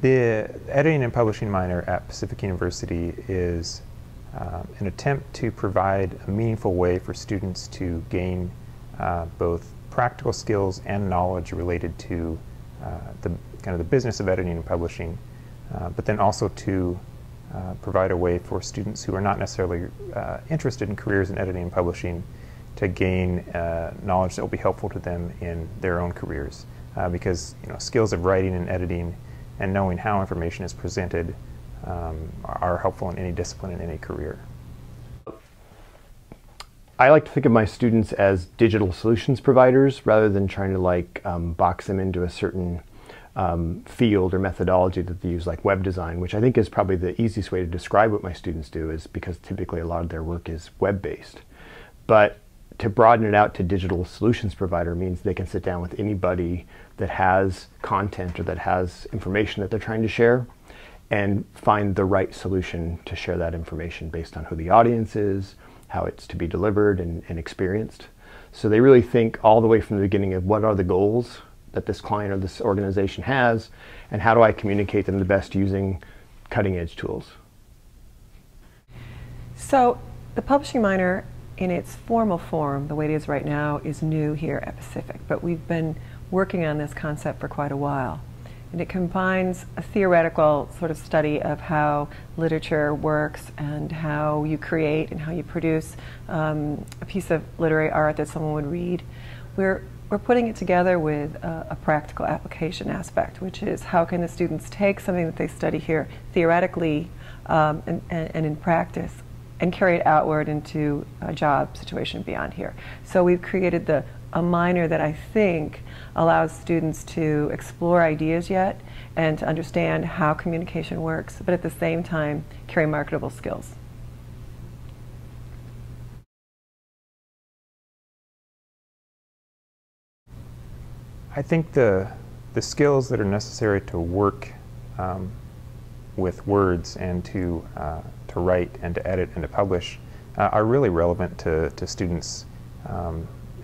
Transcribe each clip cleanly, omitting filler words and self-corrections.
The editing and publishing minor at Pacific University is an attempt to provide a meaningful way for students to gain both practical skills and knowledge related to the business of editing and publishing, but then also to provide a way for students who are not necessarily interested in careers in editing and publishing to gain knowledge that will be helpful to them in their own careers. Because skills of writing and editing and knowing how information is presented are helpful in any discipline in any career. I like to think of my students as digital solutions providers rather than trying to box them into a certain field or methodology that they use, like web design, which I think is probably the easiest way to describe what my students do, is because typically a lot of their work is web-based. But to broaden it out to digital solutions provider means they can sit down with anybody that has content or that has information that they're trying to share and find the right solution to share that information based on who the audience is, how it's to be delivered and experienced. So they really think all the way from the beginning of what are the goals that this client or this organization has, and how do I communicate them the best using cutting-edge tools. So the publishing minor in its formal form, the way it is right now, is new here at Pacific, but we've been working on this concept for quite a while. And it combines a theoretical sort of study of how literature works and how you create and how you produce a piece of literary art that someone would read. We're putting it together with a practical application aspect, which is how can the students take something that they study here theoretically and in practice and carry it outward into a job situation beyond here. So we've created a minor that I think allows students to explore ideas yet and to understand how communication works, but at the same time carry marketable skills. I think the skills that are necessary to work with words and to write and to edit and to publish are really relevant to students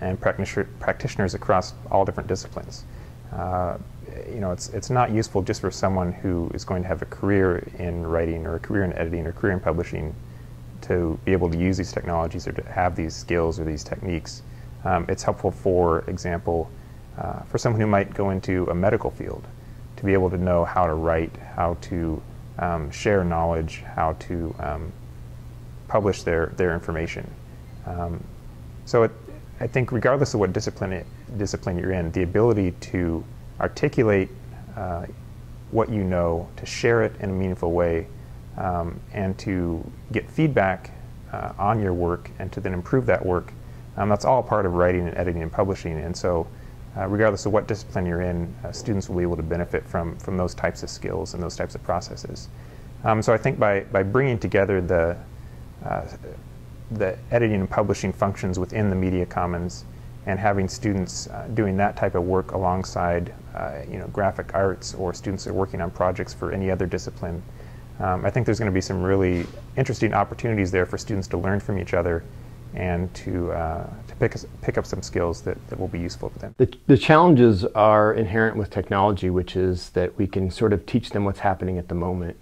and practitioners across all different disciplines. It's not useful just for someone who is going to have a career in writing or a career in editing or a career in publishing to be able to use these technologies or to have these skills or these techniques. It's helpful, for example, for someone who might go into a medical field to be able to know how to write, how to share knowledge, how to publish their information. I think regardless of what discipline you're in, the ability to articulate what you know, to share it in a meaningful way, and to get feedback on your work and to then improve that work, that's all part of writing and editing and publishing. And so regardless of what discipline you're in, students will be able to benefit from those types of skills and those types of processes. So I think by bringing together the editing and publishing functions within the Media Commons and having students doing that type of work alongside graphic arts or students that are working on projects for any other discipline, I think there's going to be some really interesting opportunities there for students to learn from each other and to pick up some skills that will be useful to them. The challenges are inherent with technology, which is that we can sort of teach them what's happening at the moment,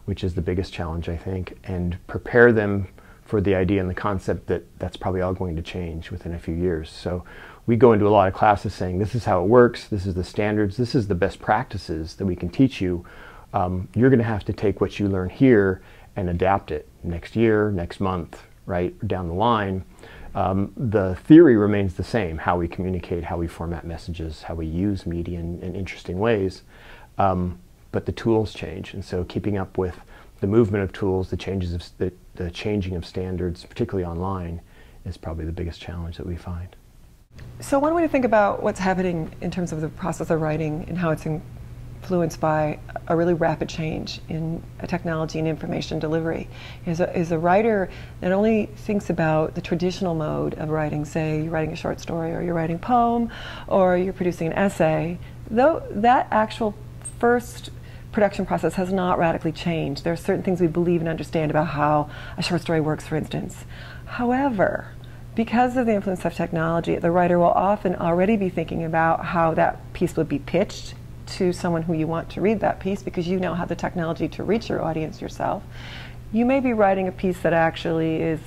which is the biggest challenge, I think, and prepare them for the idea and the concept that that's probably all going to change within a few years. So we go into a lot of classes saying this is how it works, this is the standards, this is the best practices that we can teach you. You're going to have to take what you learn here and adapt it next year, next month, right, down the line. The theory remains the same, how we communicate, how we format messages, how we use media in interesting ways, but the tools change, and so keeping up with the movement of tools, the changing of standards, particularly online, is probably the biggest challenge that we find. So one way to think about what's happening in terms of the process of writing and how it's influenced by a really rapid change in technology and information delivery is a writer not only thinks about the traditional mode of writing, say you're writing a short story or you're writing a poem or you're producing an essay, though that actual first production process has not radically changed. There are certain things we believe and understand about how a short story works, for instance. However, because of the influence of technology, the writer will often already be thinking about how that piece would be pitched to someone who you want to read that piece because you now have the technology to reach your audience yourself. You may be writing a piece that actually is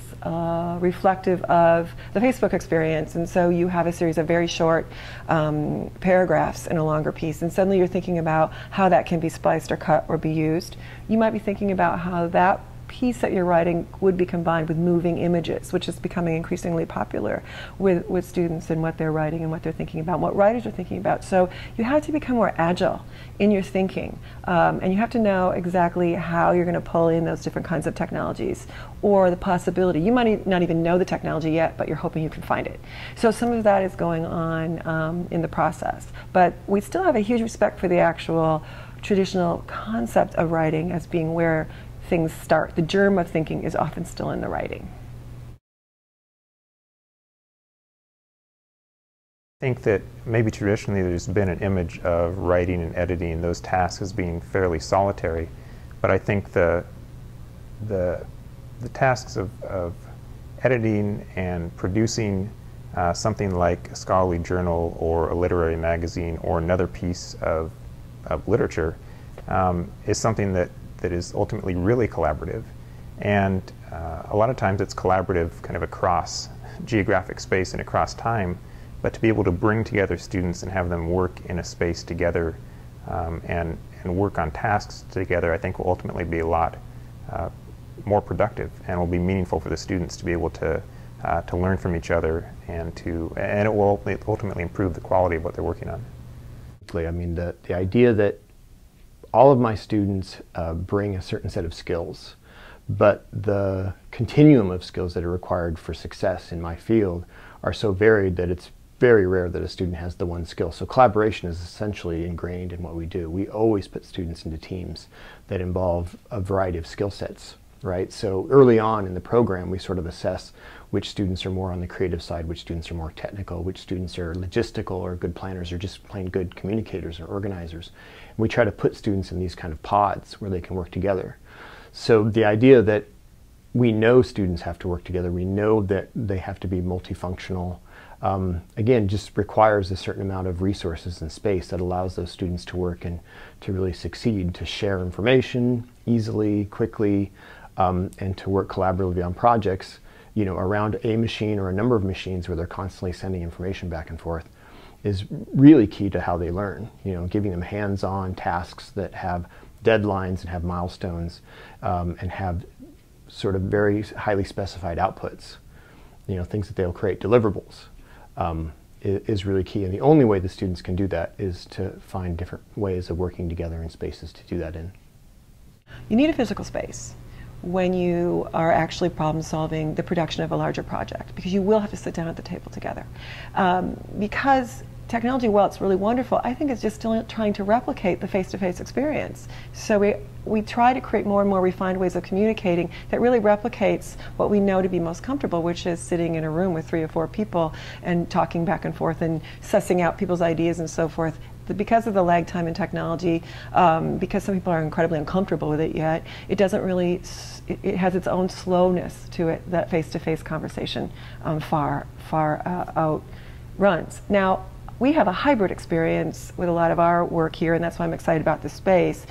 reflective of the Facebook experience, and so you have a series of very short paragraphs in a longer piece, and suddenly you're thinking about how that can be spliced or cut or be used. You might be thinking about how that piece that you're writing would be combined with moving images, which is becoming increasingly popular with students and what they're writing and what they're thinking about, what writers are thinking about. So you have to become more agile in your thinking, and you have to know exactly how you're going to pull in those different kinds of technologies or the possibility. You might not even know the technology yet, but you're hoping you can find it. So some of that is going on in the process. But we still have a huge respect for the actual traditional concept of writing as being where things start. The germ of thinking is often still in the writing. I think that maybe traditionally there's been an image of writing and editing, those tasks as being fairly solitary, but I think the tasks of editing and producing something like a scholarly journal or a literary magazine or another piece of literature is something that is ultimately really collaborative, and a lot of times it's collaborative kind of across geographic space and across time, but to be able to bring together students and have them work in a space together and work on tasks together, I think will ultimately be a lot more productive and will be meaningful for the students to be able to learn from each other, and it will ultimately improve the quality of what they're working on. I mean, the idea that all of my students bring a certain set of skills, but the continuum of skills that are required for success in my field are so varied that it's very rare that a student has the one skill. So collaboration is essentially ingrained in what we do. We always put students into teams that involve a variety of skill sets, right? So early on in the program, we sort of assess which students are more on the creative side, which students are more technical, which students are logistical or good planners or just plain good communicators or organizers. And we try to put students in these kind of pods where they can work together. So the idea that we know students have to work together, we know that they have to be multifunctional, again, just requires a certain amount of resources and space that allows those students to work and to really succeed, to share information easily, quickly, and to work collaboratively on projects, you know, around a machine or a number of machines where they're constantly sending information back and forth is really key to how they learn. You know, giving them hands-on tasks that have deadlines and have milestones and have sort of very highly specified outputs, you know, things that they'll create, deliverables, is really key. And the only way the students can do that is to find different ways of working together in spaces to do that in. You need a physical space when you are actually problem solving the production of a larger project, because you will have to sit down at the table together. Because technology, while it's really wonderful, I think it's just still trying to replicate the face-to-face experience. So we try to create more and more refined ways of communicating that really replicates what we know to be most comfortable, which is sitting in a room with 3 or 4 people and talking back and forth and sussing out people's ideas and so forth. Because of the lag time in technology, because some people are incredibly uncomfortable with it yet, it doesn't really, it has its own slowness to it, that face-to-face conversation far outruns. Now, we have a hybrid experience with a lot of our work here, and that's why I'm excited about this space,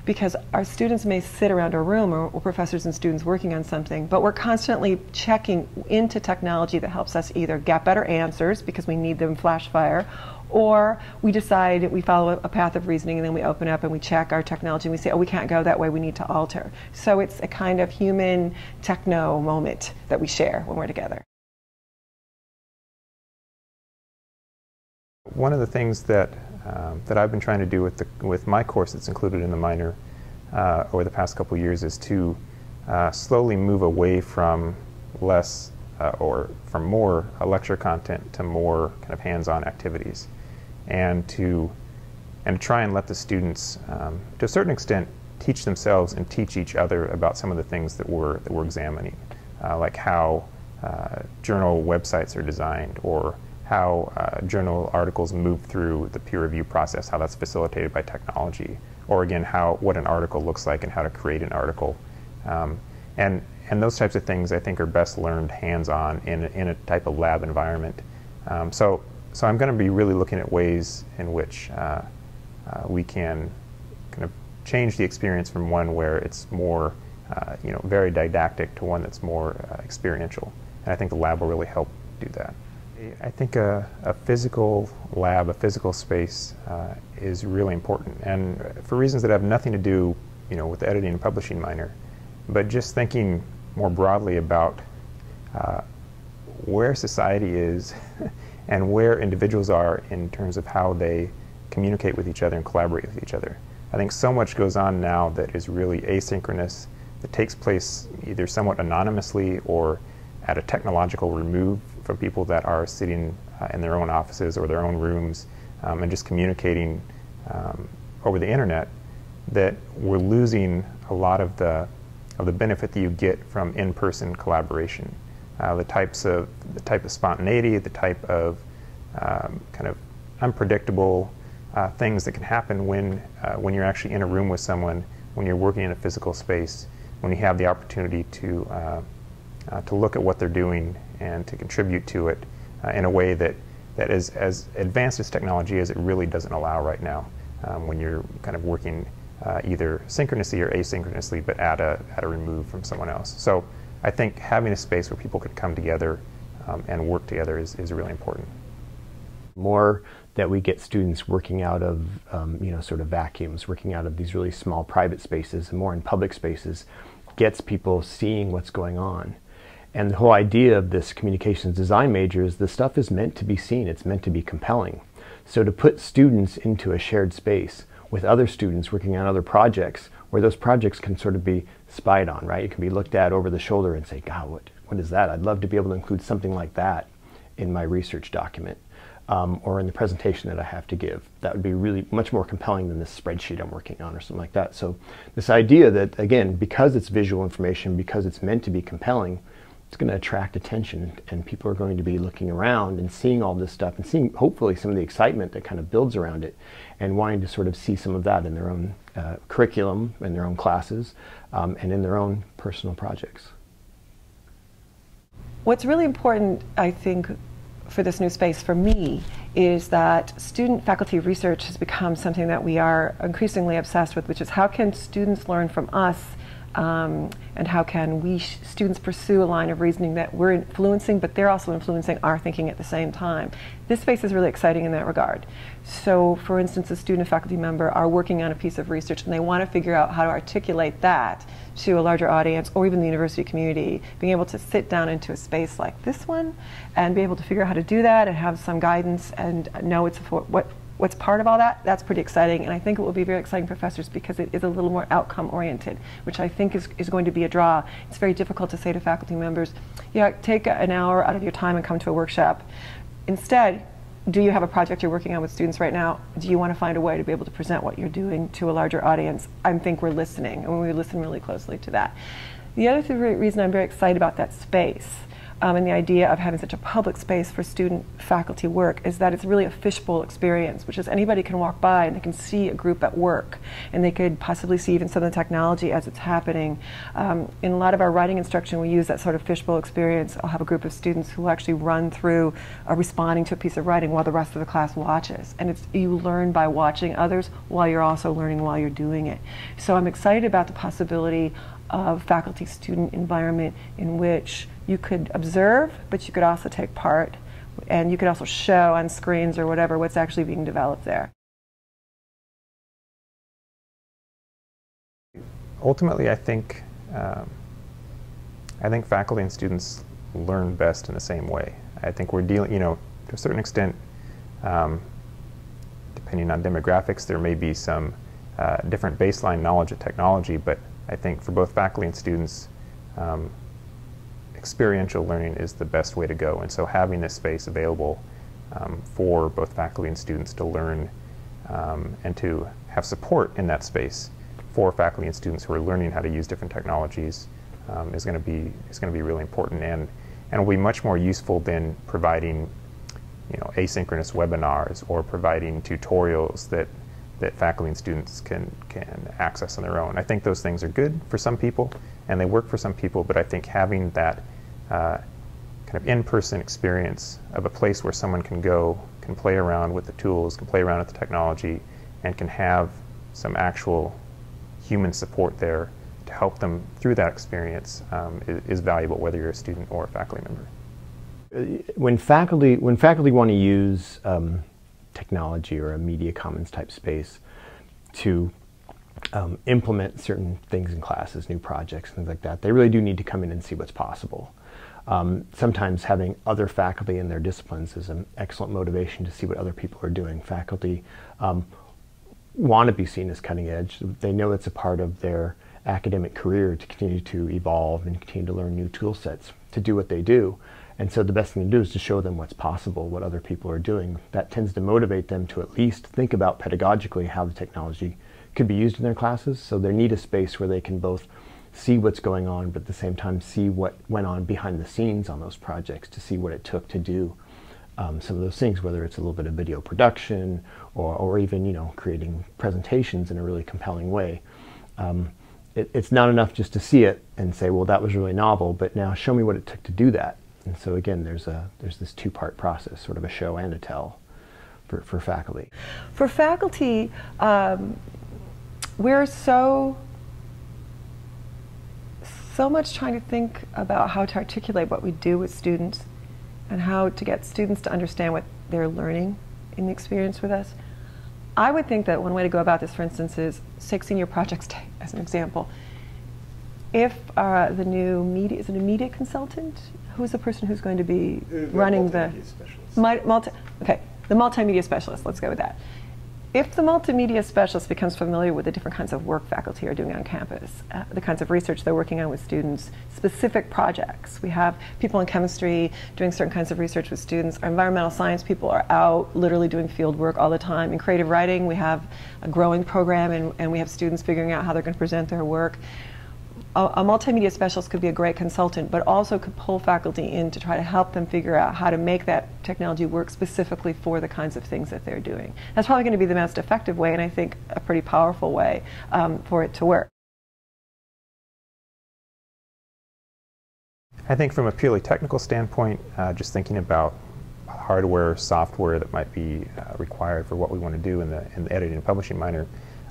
because our students may sit around a room, or professors and students working on something, but we're constantly checking into technology that helps us either get better answers because we need them flash fire, or we decide we follow a path of reasoning and then we open up and we check our technology and we say, oh, we can't go that way, we need to alter. So it's a kind of human techno moment that we share when we're together. One of the things that I've been trying to do with my course that's included in the minor over the past couple years is to slowly move away from less or from more lecture content to more kind of hands-on activities, and to try and let the students, to a certain extent, teach themselves and teach each other about some of the things that we're examining, like how journal websites are designed, or how journal articles move through the peer review process, how that's facilitated by technology, or again, what an article looks like and how to create an article. And those types of things I think are best learned hands-on in a type of lab environment. So I'm going to be really looking at ways in which we can kind of change the experience from one where it's more very didactic to one that's more experiential. And I think the lab will really help do that. I think a physical lab, a physical space is really important, and for reasons that have nothing to do with the editing and publishing minor, but just thinking more broadly about where society is and where individuals are in terms of how they communicate with each other and collaborate with each other. I think so much goes on now that is really asynchronous, that takes place either somewhat anonymously or at a technological remove from people that are sitting in their own offices or their own rooms and just communicating over the internet, that we're losing a lot of the benefit that you get from in-person collaboration. The type of spontaneity, the type of kind of unpredictable things that can happen when you're actually in a room with someone, when you're working in a physical space, when you have the opportunity to look at what they're doing and to contribute to it in a way that is as advanced as technology is, it really doesn't allow right now when you're kind of working either synchronously or asynchronously, but at a remove from someone else. So I think having a space where people could come together and work together is really important. More that we get students working out of sort of vacuums, working out of these really small private spaces and more in public spaces, gets people seeing what's going on. And the whole idea of this communications design major is the stuff is meant to be seen, it's meant to be compelling. So to put students into a shared space with other students working on other projects, where those projects can sort of be spied on, right? You can be looked at over the shoulder and say, God, what is that? I'd love to be able to include something like that in my research document or in the presentation that I have to give. That would be really much more compelling than this spreadsheet I'm working on or something like that. So this idea that, again, because it's visual information, because it's meant to be compelling, it's going to attract attention, and people are going to be looking around and seeing all this stuff and seeing hopefully some of the excitement that kind of builds around it and wanting to sort of see some of that in their own curriculum, in their own classes, and in their own personal projects. What's really important, I think, for this new space for me is that student-faculty research has become something that we are increasingly obsessed with, which is how can students learn from us and how can we students pursue a line of reasoning that we're influencing, but they're also influencing our thinking at the same time. This space is really exciting in that regard. So, for instance, a student or faculty member are working on a piece of research and they want to figure out how to articulate that to a larger audience or even the university community. Being able to sit down into a space like this one and be able to figure out how to do that and have some guidance and know what's part of all that, that's pretty exciting. And I think it will be very exciting for professors because it is a little more outcome oriented, which I think is going to be a draw. It's very difficult to say to faculty members, yeah, take an hour out of your time and come to a workshop. Instead, do you have a project you're working on with students right now? Do you want to find a way to be able to present what you're doing to a larger audience? I think we're listening, and we listen really closely to that. The other reason I'm very excited about that space and the idea of having such a public space for student-faculty work is that it's really a fishbowl experience, which is anybody can walk by and they can see a group at work, and they could possibly see even some of the technology as it's happening. In a lot of our writing instruction, we use that sort of fishbowl experience. I'll have a group of students who actually run through responding to a piece of writing while the rest of the class watches. And you learn by watching others while you're also learning while you're doing it. So I'm excited about the possibility of faculty-student environment in which you could observe, but you could also take part, and you could also show on screens or whatever what's actually being developed there. Ultimately, I think faculty and students learn best in the same way. I think we're dealing, to a certain extent, depending on demographics, there may be some different baseline knowledge of technology, but I think for both faculty and students, experiential learning is the best way to go. And so having this space available for both faculty and students to learn and to have support in that space for faculty and students who are learning how to use different technologies is going to be really important, and will be much more useful than providing asynchronous webinars or providing tutorials that faculty and students can access on their own. I think those things are good for some people and they work for some people, but I think having that kind of in-person experience of a place where someone can go, can play around with the tools, can play around with the technology, and can have some actual human support there to help them through that experience is valuable, whether you're a student or a faculty member. When faculty want to use technology or a media commons type space to implement certain things in classes, new projects, things like that, they really do need to come in and see what's possible. Sometimes having other faculty in their disciplines is an excellent motivation to see what other people are doing. Faculty want to be seen as cutting edge. They know it's a part of their academic career to continue to evolve and continue to learn new tool sets to do what they do. And so the best thing to do is to show them what's possible, what other people are doing. That tends to motivate them to at least think about pedagogically how the technology could be used in their classes. So they need a space where they can both see what's going on, but at the same time see what went on behind the scenes on those projects, to see what it took to do some of those things, whether it's a little bit of video production or even, you know, creating presentations in a really compelling way. It's not enough just to see it and say, well, that was really novel, but now show me what it took to do that. And so again, there's this two-part process, sort of a show and a tell for faculty. For faculty, we're so much trying to think about how to articulate what we do with students and how to get students to understand what they're learning in the experience with us. I would think that one way to go about this, for instance, is take Senior Projects Day as an example. If the new media, is it a media consultant? Who's the person who's going to be running the multimedia specialist, let's go with that. If the multimedia specialist becomes familiar with the different kinds of work faculty are doing on campus, the kinds of research they're working on with students, specific projects. We have people in chemistry doing certain kinds of research with students. Our environmental science people are out literally doing field work all the time. In creative writing, we have a growing program and we have students figuring out how they're going to present their work. A multimedia specialist could be a great consultant, but also could pull faculty in to try to help them figure out how to make that technology work specifically for the kinds of things that they're doing. That's probably going to be the most effective way, and I think a pretty powerful way for it to work. I think from a purely technical standpoint, just thinking about hardware, software that might be required for what we want to do in the editing and publishing minor,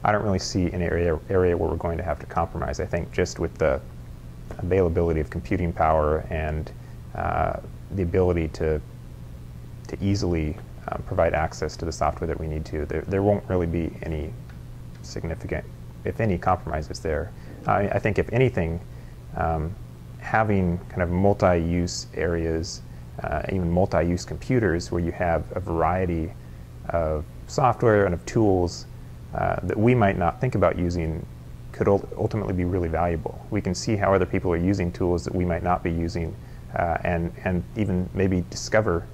I don't really see an area where we're going to have to compromise. I think just with the availability of computing power and the ability to easily provide access to the software that we need to, there won't really be any significant, if any, compromises there. I think if anything, having kind of multi-use areas, even multi-use computers where you have a variety of software and of tools that we might not think about using could ultimately be really valuable. We can see how other people are using tools that we might not be using and even maybe discover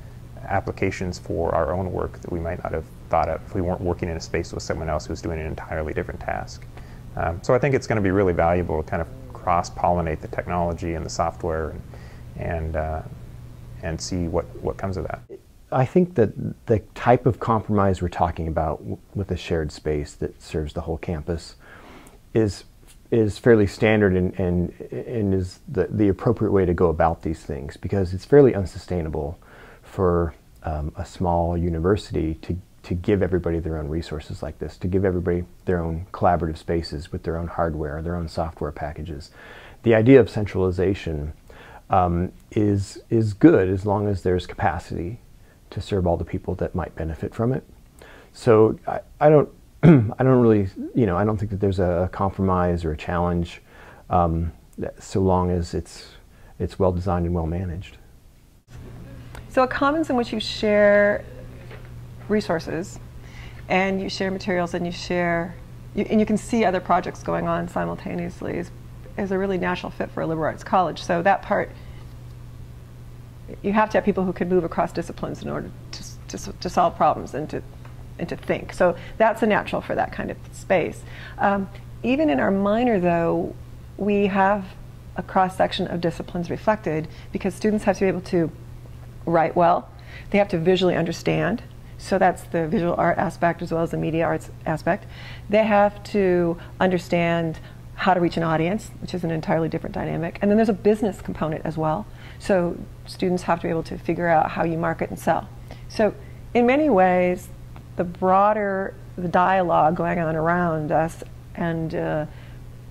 applications for our own work that we might not have thought of if we weren't working in a space with someone else who's doing an entirely different task. So I think it's going to be really valuable to kind of cross-pollinate the technology and the software and see what comes of that. I think that the type of compromise we're talking about with a shared space that serves the whole campus is fairly standard and is the appropriate way to go about these things, because it's fairly unsustainable for a small university to give everybody their own resources like this, to give everybody their own collaborative spaces with their own hardware, their own software packages. The idea of centralization is good as long as there's capacity to serve all the people that might benefit from it. So I don't really, I don't think that there's a compromise or a challenge so long as it's well designed and well managed. So a commons in which you share resources and you share materials and you can see other projects going on simultaneously is a really natural fit for a liberal arts college. So that part, you have to have people who can move across disciplines in order to solve problems and to think. So that's a natural for that kind of space. Even in our minor, though, we have a cross-section of disciplines reflected because students have to be able to write well. They have to visually understand. So that's the visual art aspect as well as the media arts aspect. They have to understand how to reach an audience, which is an entirely different dynamic. And then there's a business component as well. So students have to be able to figure out how you market and sell. So in many ways, the broader the dialogue going on around us, and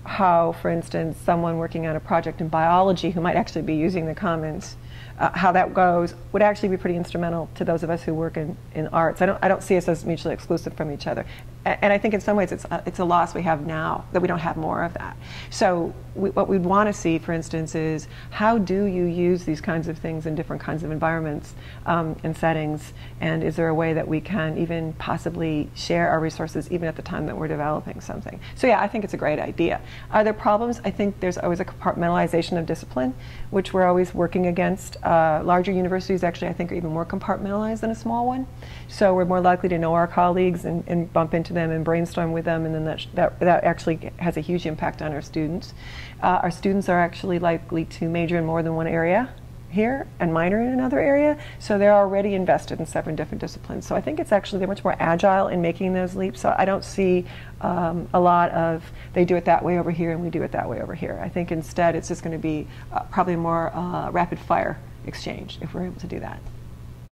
how, for instance, someone working on a project in biology who might actually be using the commons, how that goes would actually be pretty instrumental to those of us who work in arts. I don't see us as mutually exclusive from each other. And I think in some ways it's a loss we have now, that we don't have more of that. So what we'd want to see, for instance, is how do you use these kinds of things in different kinds of environments and settings, and is there a way that we can even possibly share our resources even at the time that we're developing something? So yeah, I think it's a great idea. Are there problems? I think there's always a compartmentalization of discipline, which we're always working against. Larger universities actually, I think, are even more compartmentalized than a small one. So we're more likely to know our colleagues and bump into them and brainstorm with them, and then that actually has a huge impact on our students. Our students are actually likely to major in more than one area here and minor in another area, so they're already invested in 7 different disciplines. So I think it's actually, they're much more agile in making those leaps. So I don't see a lot of, they do it that way over here and we do it that way over here. I think instead it's just going to be probably more rapid fire exchange if we're able to do that.